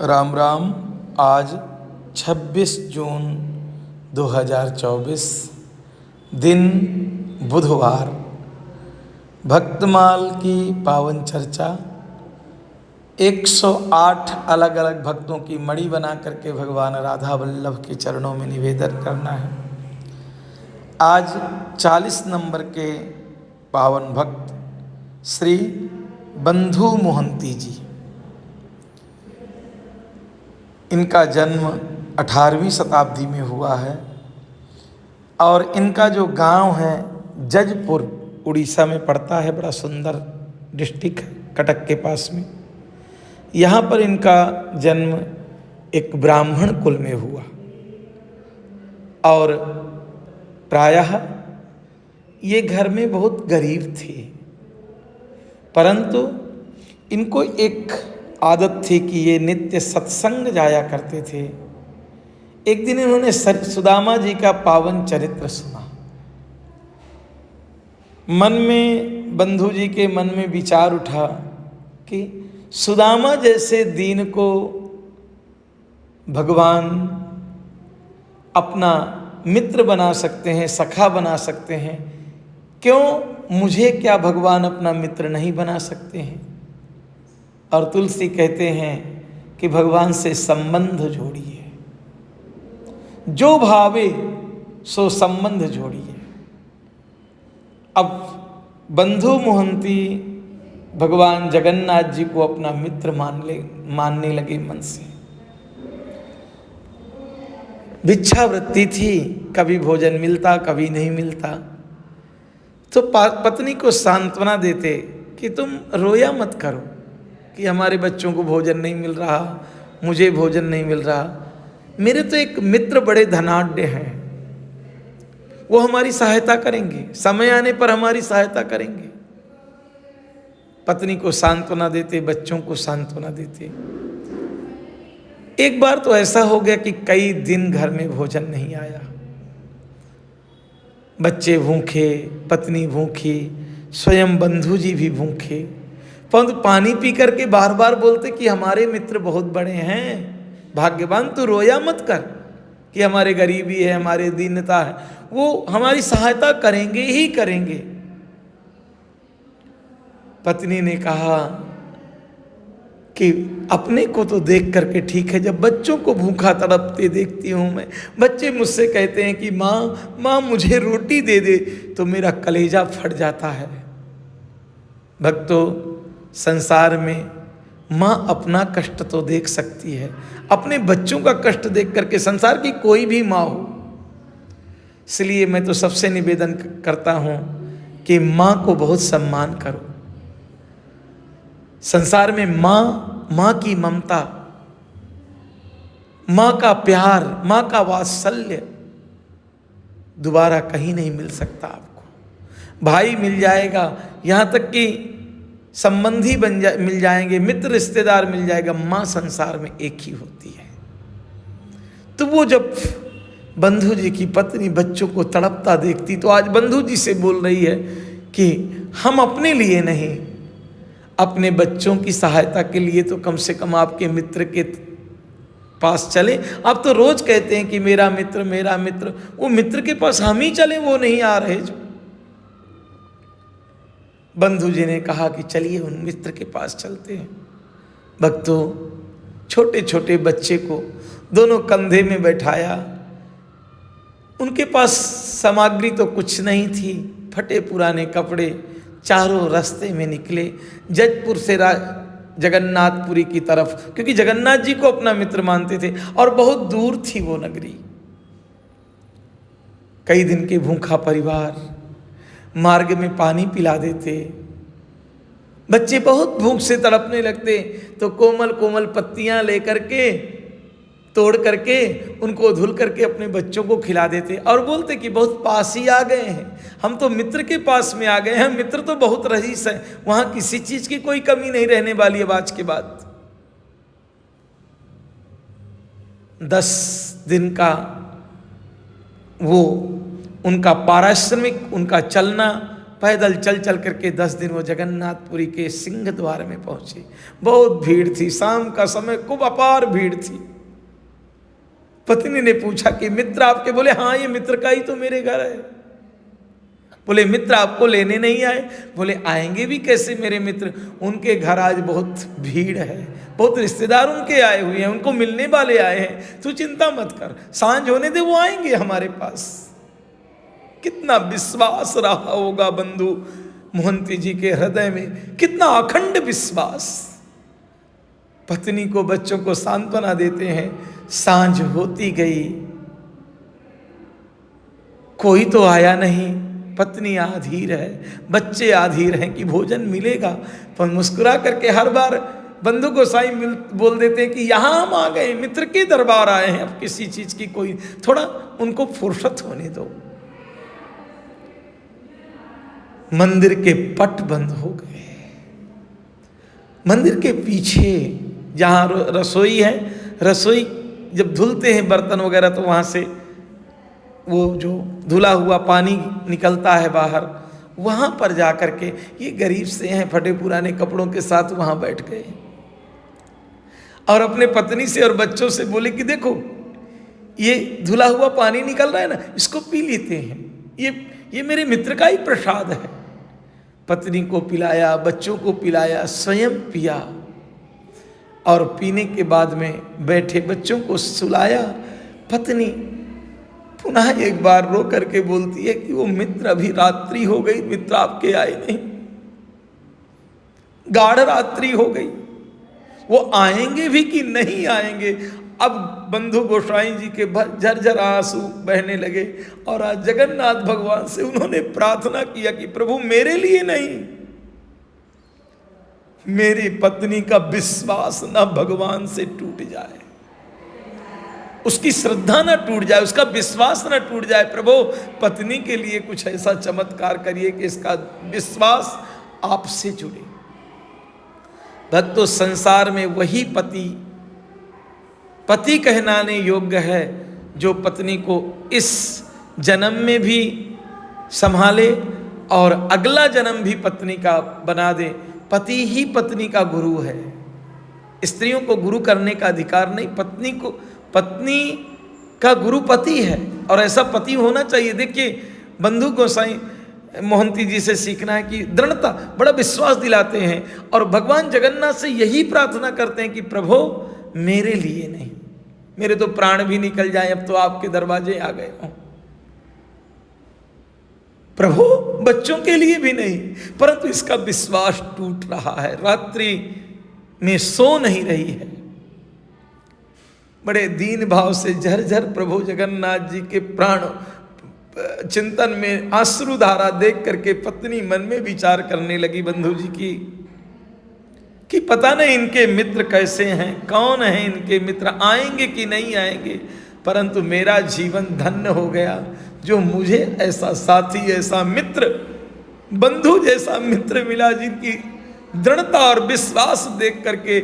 राम राम। आज 26 जून 2024 दिन बुधवार। भक्तमाल की पावन चर्चा। 108 अलग अलग भक्तों की मणि बना करके भगवान राधा वल्लभ के चरणों में निवेदन करना है। आज 40 नंबर के पावन भक्त श्री बंधु मोहंती जी। इनका जन्म 18वीं शताब्दी में हुआ है और इनका जो गांव है जजपुर, उड़ीसा में पड़ता है। बड़ा सुंदर डिस्ट्रिक्ट है, कटक के पास में। यहाँ पर इनका जन्म एक ब्राह्मण कुल में हुआ और प्रायः ये घर में बहुत गरीब थे, परंतु इनको एक आदत थी कि ये नित्य सत्संग जाया करते थे। एक दिन इन्होंने सुदामा जी का पावन चरित्र सुना। मन में, बंधु जी के मन में विचार उठा कि सुदामा जैसे दीन को भगवान अपना मित्र बना सकते हैं, सखा बना सकते हैं, क्यों मुझे क्या भगवान अपना मित्र नहीं बना सकते हैं। और तुलसी कहते हैं कि भगवान से संबंध जोड़िए, जो भावे सो संबंध जोड़िए। अब बंधु मोहंती भगवान जगन्नाथ जी को अपना मित्र मानने लगे मन से। भिक्षावृत्ति थी, कभी भोजन मिलता कभी नहीं मिलता, तो पत्नी को सांत्वना देते कि तुम रोया मत करो कि हमारे बच्चों को भोजन नहीं मिल रहा, मुझे भोजन नहीं मिल रहा। मेरे तो एक मित्र बड़े धनाढ्य हैं, वो हमारी सहायता करेंगे, समय आने पर हमारी सहायता करेंगे। पत्नी को सांत्वना देते, बच्चों को सांत्वना देते। एक बार तो ऐसा हो गया कि कई दिन घर में भोजन नहीं आया। बच्चे भूखे, पत्नी भूखी, स्वयं बंधु जी भी भूखे, परंतु पानी पी करके बार बार बोलते कि हमारे मित्र बहुत बड़े हैं, भाग्यवान, तू रोया मत कर कि हमारे गरीबी है, हमारे दीनता है, वो हमारी सहायता करेंगे ही करेंगे। पत्नी ने कहा कि अपने को तो देख करके ठीक है, जब बच्चों को भूखा तड़पते देखती हूँ मैं, बच्चे मुझसे कहते हैं कि माँ माँ मुझे रोटी दे दे, तो मेरा कलेजा फट जाता है। भक्तों, संसार में माँ अपना कष्ट तो देख सकती है, अपने बच्चों का कष्ट देख करके, संसार की कोई भी माँ हो। इसलिए मैं तो सबसे निवेदन करता हूँ कि माँ को बहुत सम्मान करो। संसार में माँ की ममता, माँ का प्यार, माँ का वात्सल्य दोबारा कहीं नहीं मिल सकता आपको। भाई मिल जाएगा, यहाँ तक कि संबंधी मिल जाएंगे, मित्र रिश्तेदार मिल जाएगा, माँ संसार में एक ही होती है। तो वो जब बंधु जी की पत्नी बच्चों को तड़पता देखती, तो आज बंधु जी से बोल रही है कि हम अपने लिए नहीं, अपने बच्चों की सहायता के लिए तो कम से कम आपके मित्र के पास चले। आप तो रोज कहते हैं कि मेरा मित्र मेरा मित्र, वो मित्र के पास हम ही चले, वो नहीं आ रहे जो। बंधु जी ने कहा कि चलिए उन मित्र के पास चलते हैं। भक्तों, छोटे छोटे बच्चे को दोनों कंधे में बैठाया। उनके पास सामग्री तो कुछ नहीं थी, फटे पुराने कपड़े, चारों रास्ते में निकले जजपुर से जगन्नाथपुरी की तरफ, क्योंकि जगन्नाथ जी को अपना मित्र मानते थे और बहुत दूर थी वो नगरी। कई दिन के भूखा परिवार, मार्ग में पानी पिला देते। बच्चे बहुत भूख से तड़पने लगते तो कोमल कोमल पत्तियां लेकर के, तोड़ करके, उनको धुल करके अपने बच्चों को खिला देते और बोलते कि बहुत पास ही आ गए हैं, हम तो मित्र के पास में आ गए हैं, मित्र तो बहुत रईस है, वहां किसी चीज की कोई कमी नहीं रहने वाली अब आज के बाद। 10 दिन का वो उनका पारिश्रमिक, उनका चलना पैदल चल चल करके 10 दिन वो जगन्नाथपुरी के सिंह द्वार में पहुंचे। बहुत भीड़ थी, शाम का समय, खूब अपार भीड़ थी। पत्नी ने पूछा कि मित्र आपके? बोले हाँ, ये मित्र का ही तो मेरे घर है। बोले मित्र आपको लेने नहीं आए? बोले आएंगे भी कैसे मेरे मित्र, उनके घर आज बहुत भीड़ है, बहुत रिश्तेदार उनके आए हुए हैं, उनको मिलने वाले आए हैं, तू चिंता मत कर, सांझ होने दे, वो आएंगे हमारे पास। कितना विश्वास रहा होगा बंधु मोहंती जी के हृदय में, कितना अखंड विश्वास। पत्नी को, बच्चों को सांत्वना देते हैं। सांझ होती गई, कोई तो आया नहीं, पत्नी आधीर है, बच्चे आधीर हैं कि भोजन मिलेगा। पर मुस्कुरा करके हर बार बंधु गोसाई बोल देते हैं कि यहाँ हम आ गए, मित्र के दरबार आए हैं, अब किसी चीज की कोई, थोड़ा उनको फुर्सत होने दो। मंदिर के पट बंद हो गए। मंदिर के पीछे जहाँ रसोई है, रसोई जब धुलते हैं बर्तन वगैरह तो वहाँ से वो जो धुला हुआ पानी निकलता है बाहर, वहाँ पर जा कर के ये गरीब से हैं, फटे पुराने कपड़ों के साथ वहाँ बैठ गए और अपने पत्नी से और बच्चों से बोले कि देखो ये धुला हुआ पानी निकल रहा है ना, इसको पी लेते हैं, ये मेरे मित्र का ही प्रसाद है। पत्नी को पिलाया, बच्चों को पिलाया, स्वयं पिया और पीने के बाद में बैठे बच्चों को सुलाया। पत्नी पुनः एक बार रो करके बोलती है कि वो मित्र, अभी रात्रि हो गई, मित्र आपके आए नहीं, गाढ़ रात्रि हो गई, वो आएंगे भी कि नहीं आएंगे। अब बंधु गोसाई जी के झरझर आंसू बहने लगे और आज जगन्नाथ भगवान से उन्होंने प्रार्थना किया कि प्रभु मेरे लिए नहीं, मेरी पत्नी का विश्वास ना भगवान से टूट जाए, उसकी श्रद्धा ना टूट जाए, उसका विश्वास ना टूट जाए। प्रभु पत्नी के लिए कुछ ऐसा चमत्कार करिए कि इसका विश्वास आपसे जुड़े। भक्तों, संसार में वही पति कहलाने योग्य है जो पत्नी को इस जन्म में भी संभाले और अगला जन्म भी पत्नी का बना दे। पति ही पत्नी का गुरु है, स्त्रियों को गुरु करने का अधिकार नहीं। पत्नी का गुरु पति है और ऐसा पति होना चाहिए। देखिए बंधु गोसाई मोहंती जी से सीखना है कि दृढ़ता, बड़ा विश्वास दिलाते हैं और भगवान जगन्नाथ से यही प्रार्थना करते हैं कि प्रभु मेरे लिए नहीं, मेरे तो प्राण भी निकल जाए, अब तो आपके दरवाजे आ गए हूं। प्रभु बच्चों के लिए भी नहीं, परंतु इसका विश्वास टूट रहा है, रात्रि में सो नहीं रही है। बड़े दीन भाव से झरझर प्रभु जगन्नाथ जी के प्राण चिंतन में अश्रुधारा देख करके पत्नी मन में विचार करने लगी बंधु जी की कि पता नहीं इनके मित्र कैसे हैं, कौन है इनके मित्र, आएंगे कि नहीं आएंगे, परंतु मेरा जीवन धन्य हो गया जो मुझे ऐसा साथी, ऐसा मित्र, बंधु जैसा मित्र मिला, जिनकी दृढ़ता और विश्वास देख करके,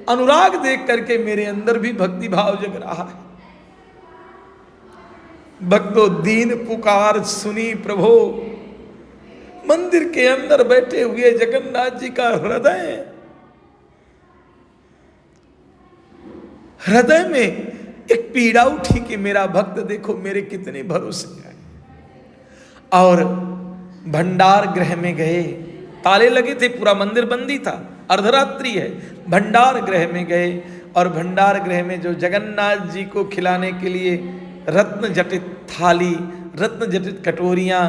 अनुराग देख करके मेरे अंदर भी भक्ति भाव जग रहा है। भक्तों, दीन पुकार सुनी प्रभु, मंदिर के अंदर बैठे हुए जगन्नाथ जी का हृदय में एक पीड़ा उठी कि मेरा भक्त देखो मेरे कितने भरोसे है। और भंडार गृह में गए, ताले लगे थे, पूरा मंदिर बंदी था, अर्धरात्रि है। भंडार गृह में गए और भंडार गृह में जो जगन्नाथ जी को खिलाने के लिए रत्न जटित थाली, रत्न जटित कटोरियाँ,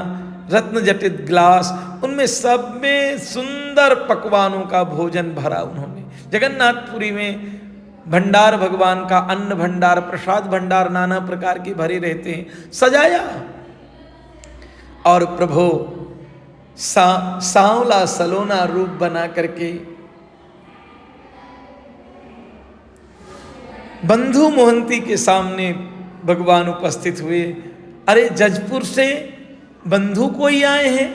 रत्न जटित ग्लास, उनमें सब में सुंदर पकवानों का भोजन भरा उन्होंने। जगन्नाथपुरी में भंडार भगवान का अन्न भंडार, प्रसाद भंडार नाना प्रकार के भरे रहते हैं, सजाया। और प्रभु सांवला सलोना रूप बना करके बंधु मोहंती के सामने भगवान उपस्थित हुए। अरे जजपुर से बंधु कोई आए हैं,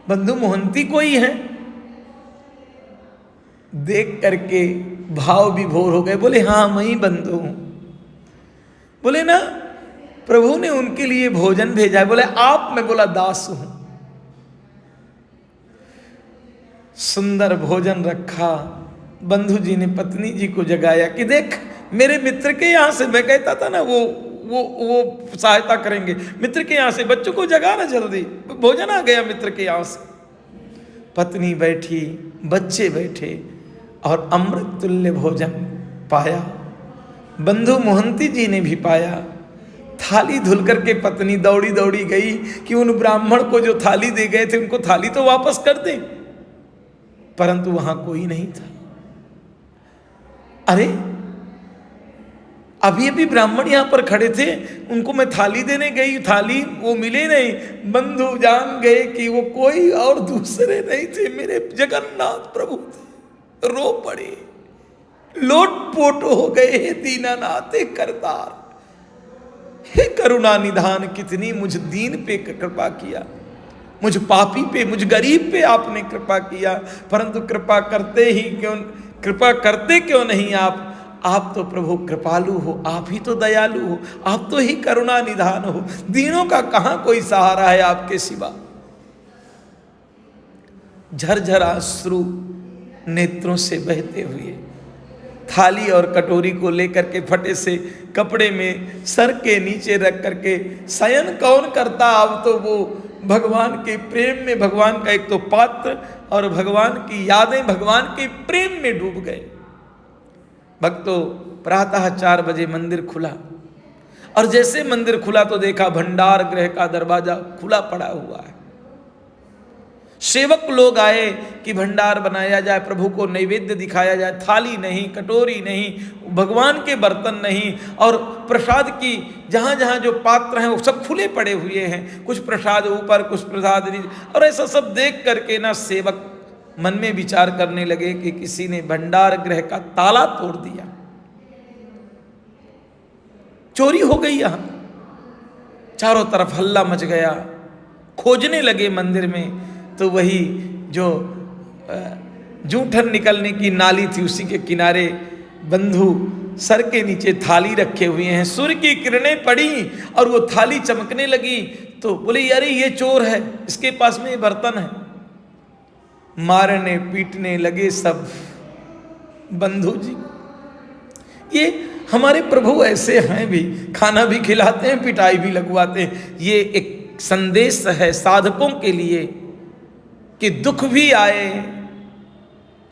बंधु मोहंती कोई हैं, देख करके भाव विभोर हो गए। बोले हाँ मैं ही बंधु हूं। बोले ना प्रभु ने उनके लिए भोजन भेजा है। बोले आप? मैं बोला दास हूं। सुंदर भोजन रखा। बंधु जी ने पत्नी जी को जगाया कि देख मेरे मित्र के यहाँ से, मैं कहता था ना वो सहायता करेंगे, मित्र के यहाँ से बच्चों को जगा ना जल्दी, भोजन आ गया मित्र के यहाँ से। पत्नी बैठी, बच्चे बैठे और अमृत तुल्य भोजन पाया। बंधु मोहंती जी ने भी पाया। थाली धुल करके पत्नी दौड़ी दौड़ी गई कि उन ब्राह्मण को जो थाली दे गए थे उनको थाली तो वापस कर दें, परंतु वहां कोई नहीं था। अरे अभी अभी ब्राह्मण यहां पर खड़े थे, उनको मैं थाली देने गई, थाली वो मिले नहीं। बंधु जान गए कि वो कोई और दूसरे नहीं थे, मेरे जगन्नाथ प्रभु थे। रो पड़े, लोटपोट हो गए। दीनानाथ करतार, हे करुणा निधान, कितनी मुझ दीन पे कृपा किया, मुझ पापी पे, मुझ गरीब पे आपने कृपा किया, परंतु कृपा करते क्यों नहीं आप तो प्रभु कृपालु हो, आप ही तो दयालु हो, आप तो ही करुणा निधान हो, दीनों का कहां कोई सहारा है आपके सिवा। झरझर अश्रु नेत्रों से बहते हुए थाली और कटोरी को लेकर के फटे से कपड़े में सर के नीचे रख करके शयन कौन करता। अब तो वो भगवान के प्रेम में, भगवान का एक तो पात्र और भगवान की यादें भगवान के प्रेम में डूब गए। भक्तों, प्रातः 4 बजे मंदिर खुला और जैसे मंदिर खुला तो देखा भंडार गृह का दरवाजा खुला पड़ा हुआ है। सेवक लोग आए कि भंडार बनाया जाए, प्रभु को नैवेद्य दिखाया जाए। थाली नहीं, कटोरी नहीं, भगवान के बर्तन नहीं, और प्रसाद की जहाँ जहाँ जो पात्र हैं वो सब खुले पड़े हुए हैं, कुछ प्रसाद ऊपर, कुछ प्रसाद नीचे। और ऐसा सब देख करके ना सेवक मन में विचार करने लगे कि किसी ने भंडार गृह का ताला तोड़ दिया, चोरी हो गई। यहां चारों तरफ हल्ला मच गया। खोजने लगे मंदिर में, तो वही जो जूठन निकलने की नाली थी उसी के किनारे बंधु सर के नीचे थाली रखे हुए हैं। सूर्य की किरणें पड़ी और वो थाली चमकने लगी, तो बोले अरे ये चोर है, इसके पास में ये बर्तन है। मारने पीटने लगे सब बंधु जी। ये हमारे प्रभु ऐसे हैं भी, खाना भी खिलाते हैं, पिटाई भी लगवाते हैं। ये एक संदेश है साधकों के लिए कि दुख भी आए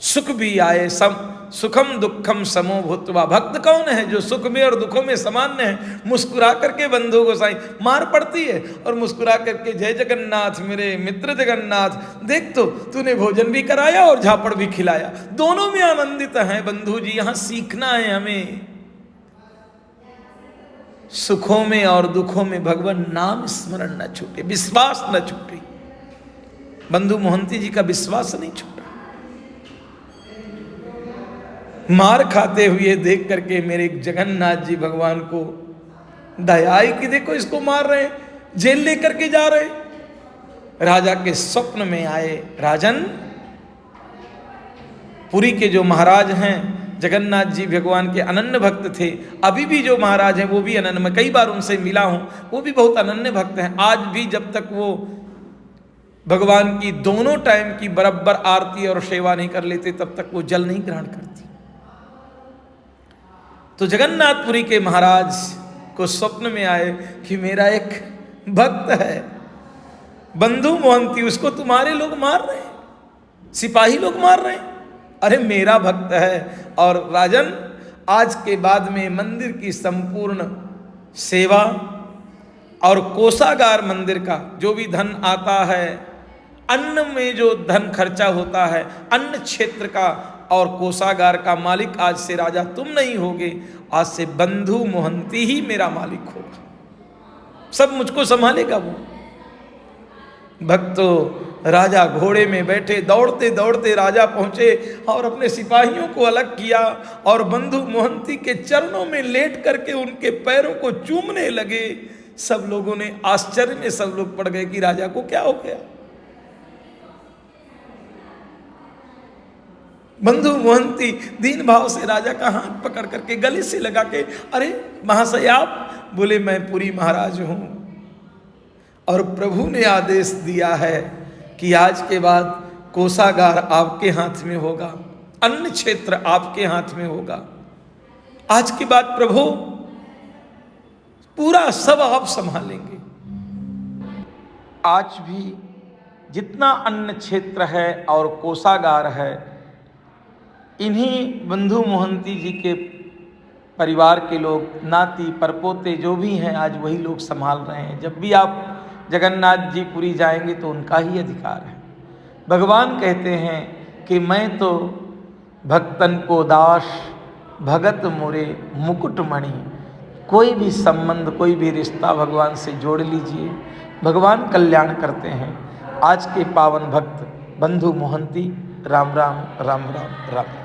सुख भी आए, सुखम दुखम समो भूत्वा। भक्त कौन है जो सुख में और दुखों में सामान्य है। मुस्कुरा करके बंधु गोसाई, मार पड़ती है और मुस्कुरा करके जय जगन्नाथ मेरे मित्र जगन्नाथ, देख तो तूने भोजन भी कराया और झापड़ भी खिलाया, दोनों में आनंदित हैं बंधु जी। यहां सीखना है हमें, सुखों में और दुखों में भगवान नाम स्मरण न छूटे, विश्वास न छूटे। बंधु मोहंती जी का विश्वास नहीं छूटा। मार खाते हुए देख करके मेरे जगन्नाथ जी भगवान को दया आई कि देखो इसको मार रहे हैं, जेल लेकर के जा रहे। राजा के स्वप्न में आए। राजन, पुरी के जो महाराज हैं जगन्नाथ जी भगवान के अनन्य भक्त थे। अभी भी जो महाराज हैं वो भी अनन्य, मैं कई बार उनसे मिला हूं, वो भी बहुत अनन्य भक्त हैं। आज भी जब तक वो भगवान की दोनों टाइम की बराबर आरती और सेवा नहीं कर लेते तब तक वो जल नहीं ग्रहण करती। तो जगन्नाथपुरी के महाराज को स्वप्न में आए कि मेरा एक भक्त है बंधु मोहंती, उसको तुम्हारे लोग मार रहे हैं, सिपाही लोग मार रहे हैं। अरे मेरा भक्त है। और राजन, आज के बाद में मंदिर की संपूर्ण सेवा और कोषागार मंदिर का जो भी धन आता है, अन्न में जो धन खर्चा होता है, अन्न क्षेत्र का और कोषागार का मालिक आज से राजा तुम नहीं होगे, आज से बंधु मोहंती ही मेरा मालिक होगा, सब मुझको संभालेगा वो। भक्तों, राजा घोड़े में बैठे दौड़ते दौड़ते राजा पहुंचे और अपने सिपाहियों को अलग किया और बंधु मोहंती के चरणों में लेट करके उनके पैरों को चूमने लगे। सब लोगों ने आश्चर्य में सब लोग पड़ गए कि राजा को क्या हो गया। बंधु मोहंती दीन भाव से राजा का हाथ पकड़ करके गले से लगा के, अरे महाशय आप? बोले मैं पुरी महाराज हूं और प्रभु ने आदेश दिया है कि आज के बाद कोषागार आपके हाथ में होगा, अन्न क्षेत्र आपके हाथ में होगा। आज की बात प्रभु पूरा सब आप संभालेंगे। आज भी जितना अन्न क्षेत्र है और कोषागार है, इन्हीं बंधु मोहंती जी के परिवार के लोग, नाती परपोते जो भी हैं, आज वही लोग संभाल रहे हैं। जब भी आप जगन्नाथ जी पुरी जाएंगे तो उनका ही अधिकार है। भगवान कहते हैं कि मैं तो भक्तन को दास, भगत मोरे मुकुटमणि। कोई भी संबंध, कोई भी रिश्ता भगवान से जोड़ लीजिए, भगवान कल्याण करते हैं। आज के पावन भक्त बंधु मोहंती, राम राम राम राम राम।